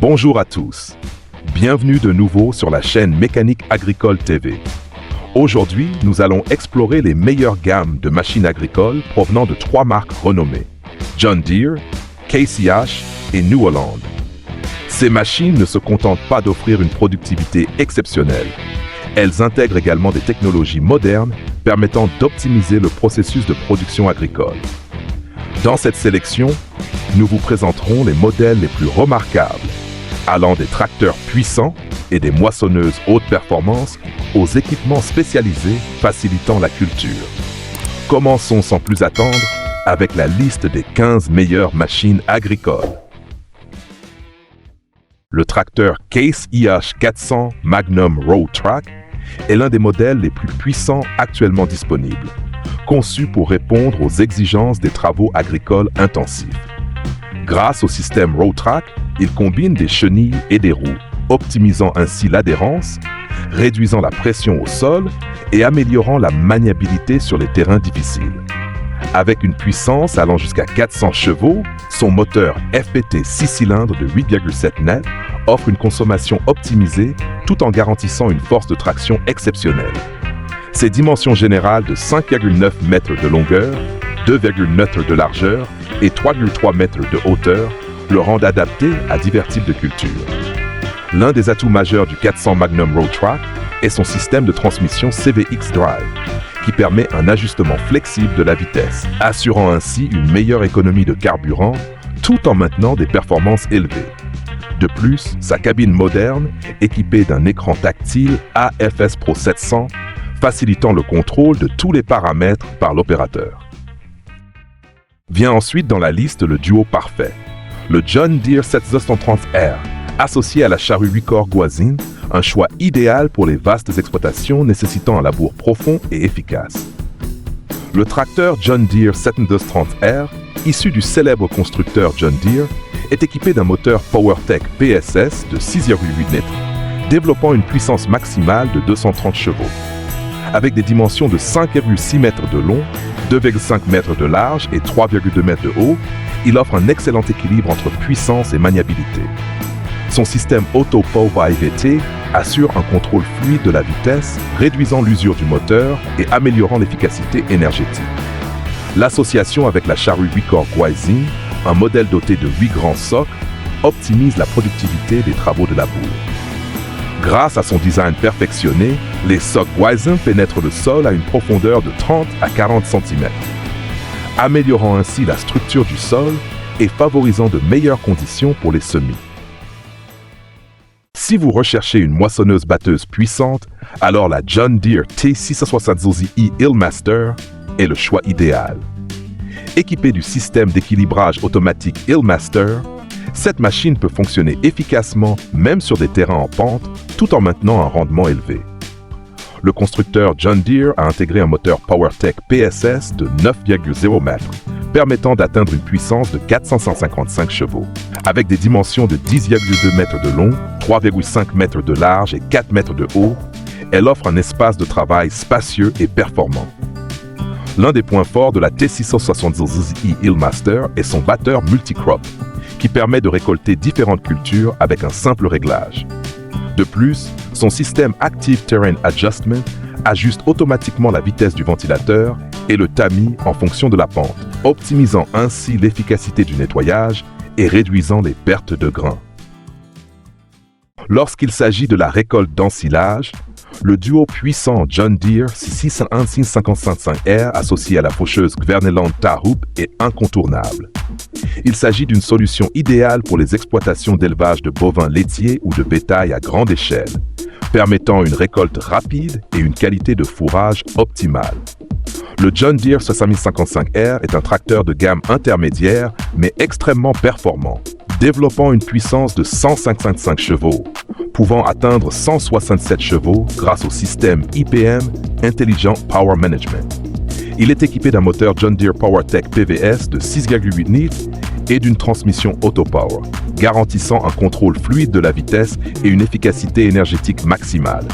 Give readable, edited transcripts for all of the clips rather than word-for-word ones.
Bonjour à tous. Bienvenue de nouveau sur la chaîne Mécanique Agricole TV. Aujourd'hui, nous allons explorer les meilleures gammes de machines agricoles provenant de 3 marques renommées: John Deere, Case IH et New Holland. Ces machines ne se contentent pas d'offrir une productivité exceptionnelle. Elles intègrent également des technologies modernes permettant d'optimiser le processus de production agricole. Dans cette sélection, nous vous présenterons les modèles les plus remarquables, allant des tracteurs puissants et des moissonneuses haute performance aux équipements spécialisés facilitant la culture. Commençons sans plus attendre avec la liste des 15 meilleures machines agricoles. Le tracteur Case IH 400 Magnum Row Track est l'un des modèles les plus puissants actuellement disponibles, conçu pour répondre aux exigences des travaux agricoles intensifs. Grâce au système Row Track, il combine des chenilles et des roues, optimisant ainsi l'adhérence, réduisant la pression au sol et améliorant la maniabilité sur les terrains difficiles. Avec une puissance allant jusqu'à 400 chevaux, son moteur FPT 6 cylindres de 8,7 net offre une consommation optimisée tout en garantissant une force de traction exceptionnelle. Ses dimensions générales de 5,9 mètres de longueur, 2,9 mètres de largeur et 3,3 mètres de hauteur le rendent adapté à divers types de cultures. L'un des atouts majeurs du 400 Magnum Row Track est son système de transmission CVX Drive, qui permet un ajustement flexible de la vitesse, assurant ainsi une meilleure économie de carburant tout en maintenant des performances élevées. De plus, sa cabine moderne, équipée d'un écran tactile AFS Pro 700, facilitant le contrôle de tous les paramètres par l'opérateur. Vient ensuite dans la liste le duo parfait, le John Deere 730R, associé à la charrue 8 corps Goisine, un choix idéal pour les vastes exploitations nécessitant un labour profond et efficace. Le tracteur John Deere 730R, issu du célèbre constructeur John Deere, est équipé d'un moteur PowerTech PSS de 6,8 litres, développant une puissance maximale de 230 chevaux. Avec des dimensions de 5,6 mètres de long, 2,5 mètres de large et 3,2 mètres de haut, il offre un excellent équilibre entre puissance et maniabilité. Son système Auto-Power IVT assure un contrôle fluide de la vitesse, réduisant l'usure du moteur et améliorant l'efficacité énergétique. L'association avec la charrue 8 corps Goisine, un modèle doté de 8 grands socles, optimise la productivité des travaux de labour. Grâce à son design perfectionné, les socles Goisine pénètrent le sol à une profondeur de 30 à 40 cm, améliorant ainsi la structure du sol et favorisant de meilleures conditions pour les semis. Si vous recherchez une moissonneuse-batteuse puissante, alors la John Deere T672i Hillmaster est le choix idéal. Équipée du système d'équilibrage automatique Hillmaster, cette machine peut fonctionner efficacement même sur des terrains en pente, tout en maintenant un rendement élevé. Le constructeur John Deere a intégré un moteur PowerTech PSS de 9,0 mètres, permettant d'atteindre une puissance de 455 chevaux. Avec des dimensions de 10,2 mètres de long, 3,5 mètres de large et 4 mètres de haut, elle offre un espace de travail spacieux et performant. L'un des points forts de la T672i Hillmaster est son batteur multicrop, qui permet de récolter différentes cultures avec un simple réglage. De plus, son système Active Terrain Adjustment ajuste automatiquement la vitesse du ventilateur et le tamis en fonction de la pente, optimisant ainsi l'efficacité du nettoyage et réduisant les pertes de grains. Lorsqu'il s'agit de la récolte d'ensilage, le duo puissant John Deere 655R associé à la faucheuse Gverneland Tahoop est incontournable. Il s'agit d'une solution idéale pour les exploitations d'élevage de bovins laitiers ou de bétail à grande échelle, permettant une récolte rapide et une qualité de fourrage optimale. Le John Deere 6055R est un tracteur de gamme intermédiaire mais extrêmement performant, développant une puissance de 155 chevaux, pouvant atteindre 167 chevaux grâce au système IPM Intelligent Power Management. Il est équipé d'un moteur John Deere PowerTech PVS de 6,8 litres et d'une transmission Autopower, garantissant un contrôle fluide de la vitesse et une efficacité énergétique maximale.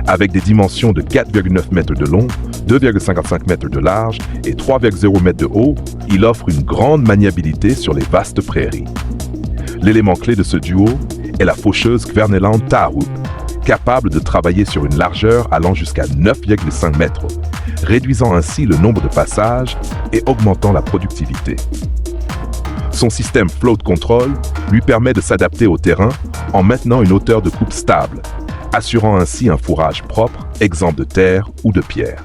Avec des dimensions de 4,9 mètres de long, 2,55 mètres de large et 3,0 mètres de haut, il offre une grande maniabilité sur les vastes prairies. L'élément clé de ce duo est la faucheuse Kverneland Tahoe, capable de travailler sur une largeur allant jusqu'à 9,5 mètres, réduisant ainsi le nombre de passages et augmentant la productivité. Son système Float Control lui permet de s'adapter au terrain en maintenant une hauteur de coupe stable, assurant ainsi un fourrage propre, exempt de terre ou de pierre.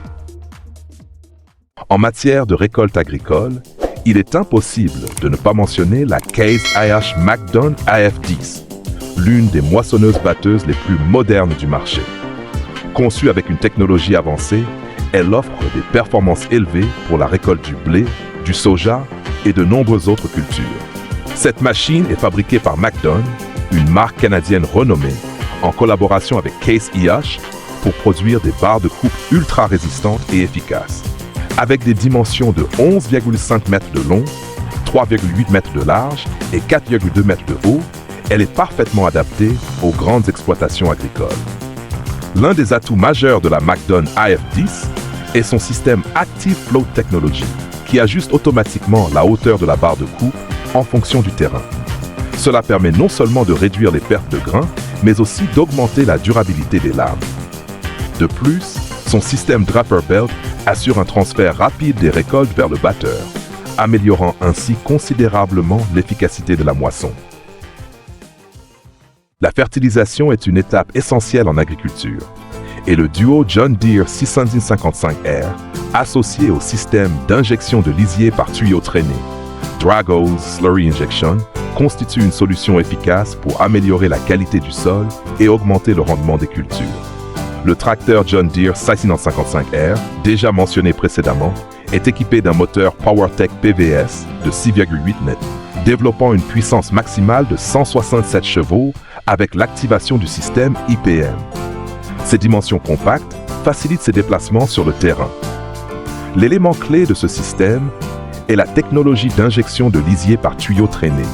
En matière de récolte agricole, il est impossible de ne pas mentionner la Case IH Macdon AF10, l'une des moissonneuses-batteuses les plus modernes du marché. Conçue avec une technologie avancée, elle offre des performances élevées pour la récolte du blé, du soja et de nombreuses autres cultures. Cette machine est fabriquée par Macdon, une marque canadienne renommée, en collaboration avec Case IH pour produire des barres de coupe ultra résistantes et efficaces. Avec des dimensions de 11,5 mètres de long, 3,8 mètres de large et 4,2 mètres de haut, elle est parfaitement adaptée aux grandes exploitations agricoles. L'un des atouts majeurs de la Macdon AF10 est son système Active Float Technology, qui ajuste automatiquement la hauteur de la barre de coupe en fonction du terrain. Cela permet non seulement de réduire les pertes de grains, mais aussi d'augmenter la durabilité des lames. De plus, son système Draper Belt assure un transfert rapide des récoltes vers le batteur, améliorant ainsi considérablement l'efficacité de la moisson. La fertilisation est une étape essentielle en agriculture, et le duo John Deere 655R, associé au système d'injection de lisier par tuyau traîné, Drago's Slurry Injection, constitue une solution efficace pour améliorer la qualité du sol et augmenter le rendement des cultures. Le tracteur John Deere 655R, déjà mentionné précédemment, est équipé d'un moteur PowerTech PVS de 6,8 mètres, développant une puissance maximale de 167 chevaux avec l'activation du système IPM. Ses dimensions compactes facilitent ses déplacements sur le terrain. L'élément clé de ce système est la technologie d'injection de lisier par tuyau traîné,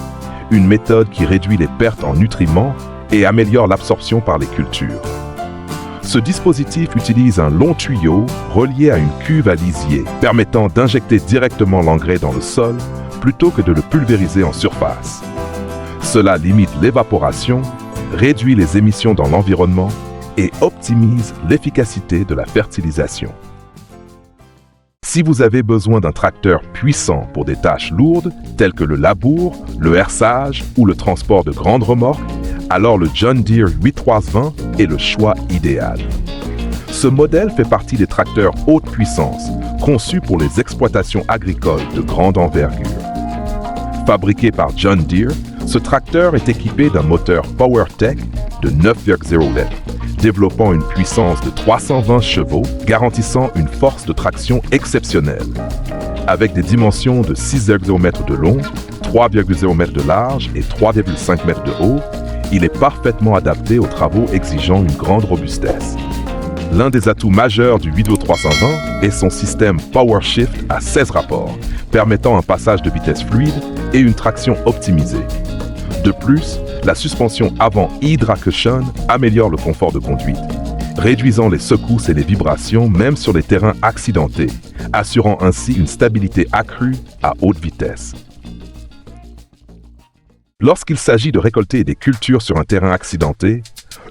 une méthode qui réduit les pertes en nutriments et améliore l'absorption par les cultures. Ce dispositif utilise un long tuyau relié à une cuve à lisier, permettant d'injecter directement l'engrais dans le sol plutôt que de le pulvériser en surface. Cela limite l'évaporation, réduit les émissions dans l'environnement et optimise l'efficacité de la fertilisation. Si vous avez besoin d'un tracteur puissant pour des tâches lourdes, telles que le labour, le herçage ou le transport de grandes remorques, alors le John Deere 8320 est le choix idéal. Ce modèle fait partie des tracteurs haute puissance, conçus pour les exploitations agricoles de grande envergure. Fabriqué par John Deere, ce tracteur est équipé d'un moteur PowerTech de 9,0 litres, développant une puissance de 320 chevaux, garantissant une force de traction exceptionnelle. Avec des dimensions de 6,0 mètres de long, 3,0 mètres de large et 3,5 mètres de haut, il est parfaitement adapté aux travaux exigeant une grande robustesse. L'un des atouts majeurs du 8320 est son système PowerShift à 16 rapports, permettant un passage de vitesse fluide et une traction optimisée. De plus, la suspension avant e-Drag-Cushion améliore le confort de conduite, réduisant les secousses et les vibrations même sur les terrains accidentés, assurant ainsi une stabilité accrue à haute vitesse. Lorsqu'il s'agit de récolter des cultures sur un terrain accidenté,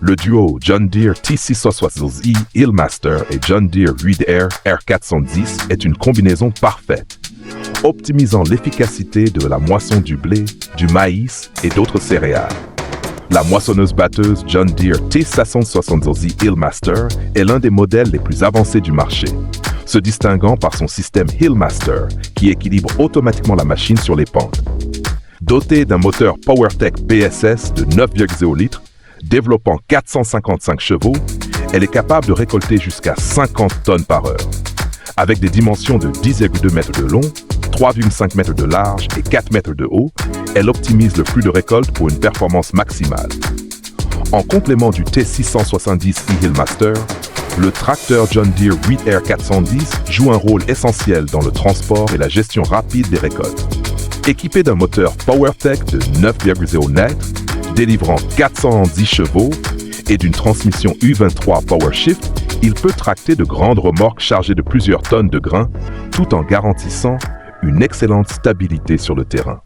le duo John Deere T660E Hillmaster et John Deere Reed Air R410 est une combinaison parfaite, optimisant l'efficacité de la moisson du blé, du maïs et d'autres céréales. La moissonneuse-batteuse John Deere T660E Hillmaster est l'un des modèles les plus avancés du marché, se distinguant par son système Hillmaster qui équilibre automatiquement la machine sur les pentes. Dotée d'un moteur PowerTech PSS de 9,0 litres, développant 455 chevaux, elle est capable de récolter jusqu'à 50 tonnes par heure. Avec des dimensions de 10,2 mètres de long, 3,5 mètres de large et 4 mètres de haut, elle optimise le flux de récolte pour une performance maximale. En complément du T670E Hillmaster, le tracteur John Deere Reed Air 410 joue un rôle essentiel dans le transport et la gestion rapide des récoltes. Équipé d'un moteur PowerTech de 9,0 litres, délivrant 410 chevaux et d'une transmission U23 PowerShift, il peut tracter de grandes remorques chargées de plusieurs tonnes de grains, tout en garantissant une excellente stabilité sur le terrain.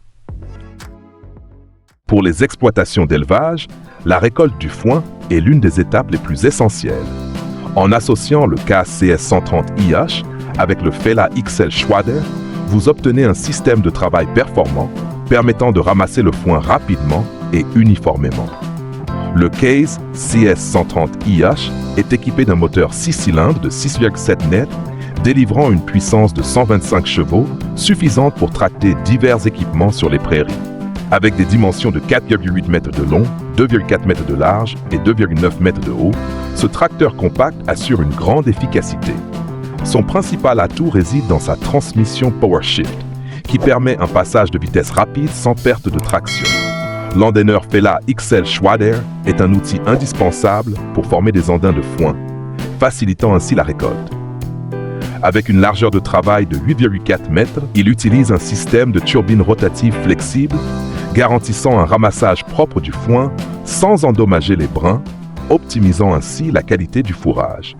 Pour les exploitations d'élevage, la récolte du foin est l'une des étapes les plus essentielles. En associant le KCS130IH avec le Fela XL Schwader, vous obtenez un système de travail performant permettant de ramasser le foin rapidement et uniformément. Le Case CS130IH est équipé d'un moteur 6 cylindres de 6,7 net, délivrant une puissance de 125 chevaux, suffisante pour tracter divers équipements sur les prairies. Avec des dimensions de 4,8 mètres de long, 2,4 mètres de large et 2,9 mètres de haut, ce tracteur compact assure une grande efficacité. Son principal atout réside dans sa transmission PowerShift, qui permet un passage de vitesse rapide sans perte de traction. L'endaineur Fela XL Schwader est un outil indispensable pour former des andins de foin, facilitant ainsi la récolte. Avec une largeur de travail de 8,4 mètres, il utilise un système de turbine rotative flexible, garantissant un ramassage propre du foin sans endommager les brins, optimisant ainsi la qualité du fourrage.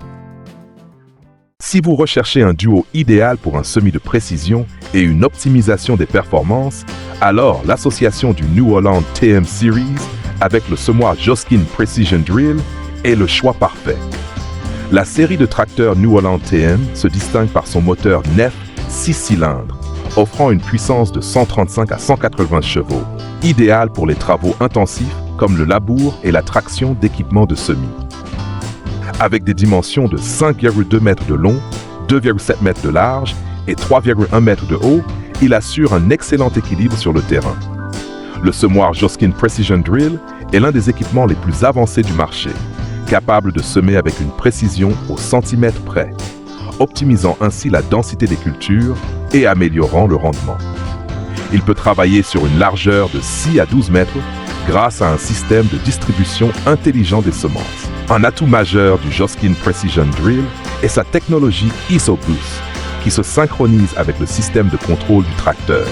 Si vous recherchez un duo idéal pour un semis de précision et une optimisation des performances, alors l'association du New Holland TM Series avec le semoir Joskin Precision Drill est le choix parfait. La série de tracteurs New Holland TM se distingue par son moteur NEF 6 cylindres, offrant une puissance de 135 à 180 chevaux, idéal pour les travaux intensifs comme le labour et la traction d'équipements de semis. Avec des dimensions de 5,2 mètres de long, 2,7 mètres de large et 3,1 mètres de haut, il assure un excellent équilibre sur le terrain. Le semoir Joskin Precision Drill est l'un des équipements les plus avancés du marché, capable de semer avec une précision au centimètre près, optimisant ainsi la densité des cultures et améliorant le rendement. Il peut travailler sur une largeur de 6 à 12 mètres grâce à un système de distribution intelligent des semences. Un atout majeur du Joskin Precision Drill est sa technologie ISOBoost, qui se synchronise avec le système de contrôle du tracteur,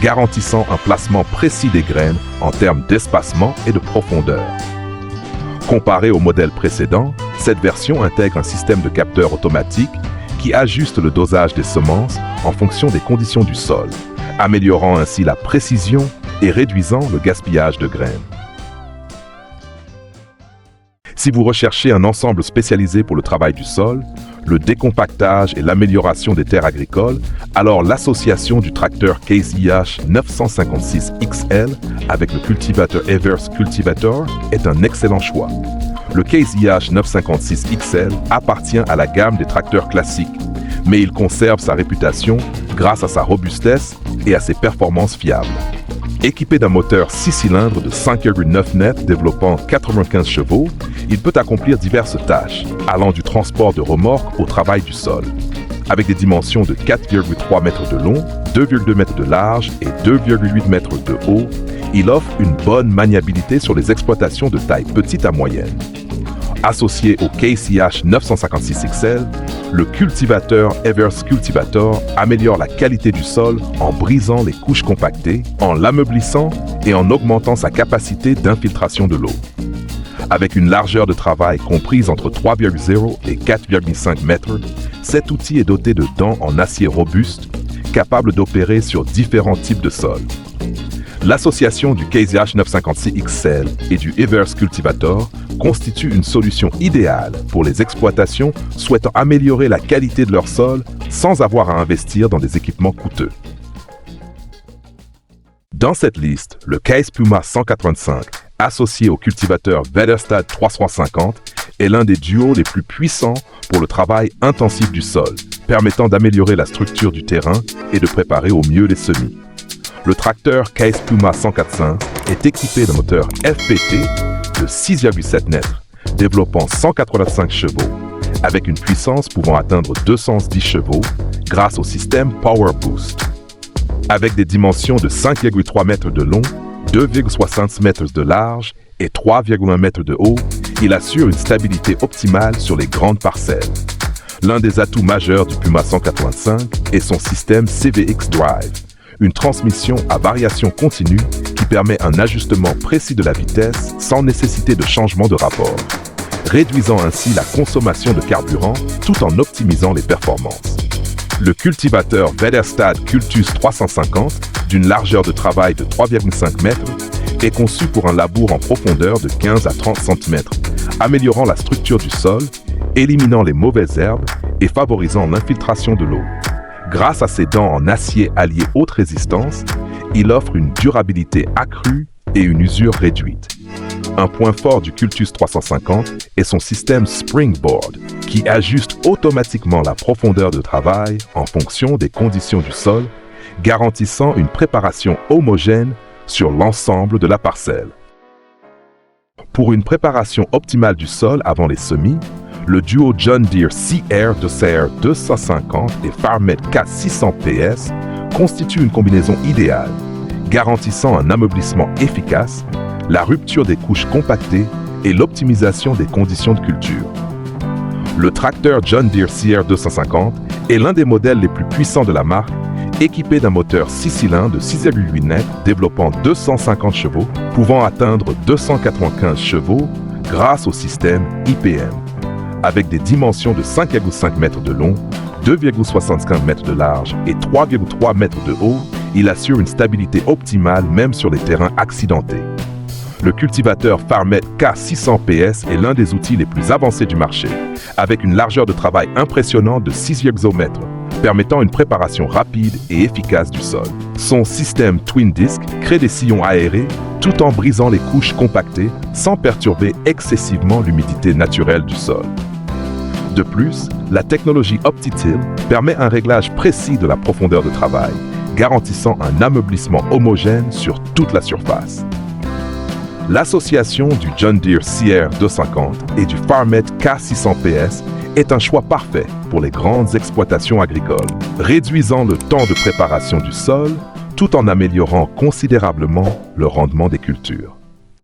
garantissant un placement précis des graines en termes d'espacement et de profondeur. Comparé au modèle précédent, cette version intègre un système de capteur automatique qui ajuste le dosage des semences en fonction des conditions du sol, améliorant ainsi la précision et réduisant le gaspillage de graines. Si vous recherchez un ensemble spécialisé pour le travail du sol, le décompactage et l'amélioration des terres agricoles, alors l'association du tracteur Case IH 956 XL avec le cultivateur Everst Cultivator est un excellent choix. Le Case IH 956 XL appartient à la gamme des tracteurs classiques, mais il conserve sa réputation grâce à sa robustesse et à ses performances fiables. Équipé d'un moteur 6 cylindres de 5,9 net développant 95 chevaux, il peut accomplir diverses tâches, allant du transport de remorques au travail du sol. Avec des dimensions de 4,3 mètres de long, 2,2 mètres de large et 2,8 mètres de haut, il offre une bonne maniabilité sur les exploitations de taille petite à moyenne. Associé au Case IH 956 XL, le cultivateur Everst Cultivator améliore la qualité du sol en brisant les couches compactées, en l'ameublissant et en augmentant sa capacité d'infiltration de l'eau. Avec une largeur de travail comprise entre 3,0 et 4,5 mètres, cet outil est doté de dents en acier robuste, capable d'opérer sur différents types de sols. L'association du Case IH 956 XL et du Everst Cultivator constitue une solution idéale pour les exploitations souhaitant améliorer la qualité de leur sol sans avoir à investir dans des équipements coûteux. Dans cette liste, le Case Puma 185, associé au cultivateur Väderstad 350, est l'un des duos les plus puissants pour le travail intensif du sol, permettant d'améliorer la structure du terrain et de préparer au mieux les semis. Le tracteur Case Puma 145 est équipé d'un moteur FPT de 6,7 mètres, développant 185 chevaux, avec une puissance pouvant atteindre 210 chevaux grâce au système Power Boost. Avec des dimensions de 5,3 mètres de long, 2,60 mètres de large et 3,1 mètres de haut, il assure une stabilité optimale sur les grandes parcelles. L'un des atouts majeurs du Puma 185 est son système CVX Drive, une transmission à variation continue qui permet un ajustement précis de la vitesse sans nécessité de changement de rapport, réduisant ainsi la consommation de carburant tout en optimisant les performances. Le cultivateur Väderstad Cultus 350, d'une largeur de travail de 3,5 mètres, est conçu pour un labour en profondeur de 15 à 30 cm, améliorant la structure du sol, éliminant les mauvaises herbes et favorisant l'infiltration de l'eau. Grâce à ses dents en acier alliées haute résistance, il offre une durabilité accrue et une usure réduite. Un point fort du Cultus 350 est son système Springboard, qui ajuste automatiquement la profondeur de travail en fonction des conditions du sol, garantissant une préparation homogène sur l'ensemble de la parcelle. Pour une préparation optimale du sol avant les semis, le duo John Deere CR de CR 250 et Farmet K600 PS constitue une combinaison idéale, garantissant un ameublissement efficace, la rupture des couches compactées et l'optimisation des conditions de culture. Le tracteur John Deere CR 250 est l'un des modèles les plus puissants de la marque, équipé d'un moteur 6 cylindres de 6,8 net développant 250 chevaux, pouvant atteindre 295 chevaux grâce au système IPM. Avec des dimensions de 5,5 mètres de long, 2,65 mètres de large et 3,3 mètres de haut, il assure une stabilité optimale même sur les terrains accidentés. Le cultivateur Farmet K600 PS est l'un des outils les plus avancés du marché, avec une largeur de travail impressionnante de 6,0 mètres, permettant une préparation rapide et efficace du sol. Son système Twin Disc crée des sillons aérés tout en brisant les couches compactées sans perturber excessivement l'humidité naturelle du sol. De plus, la technologie OptiTill permet un réglage précis de la profondeur de travail, garantissant un ameublissement homogène sur toute la surface. L'association du John Deere CR 250 et du Farmet K600 PS est un choix parfait pour les grandes exploitations agricoles, réduisant le temps de préparation du sol tout en améliorant considérablement le rendement des cultures.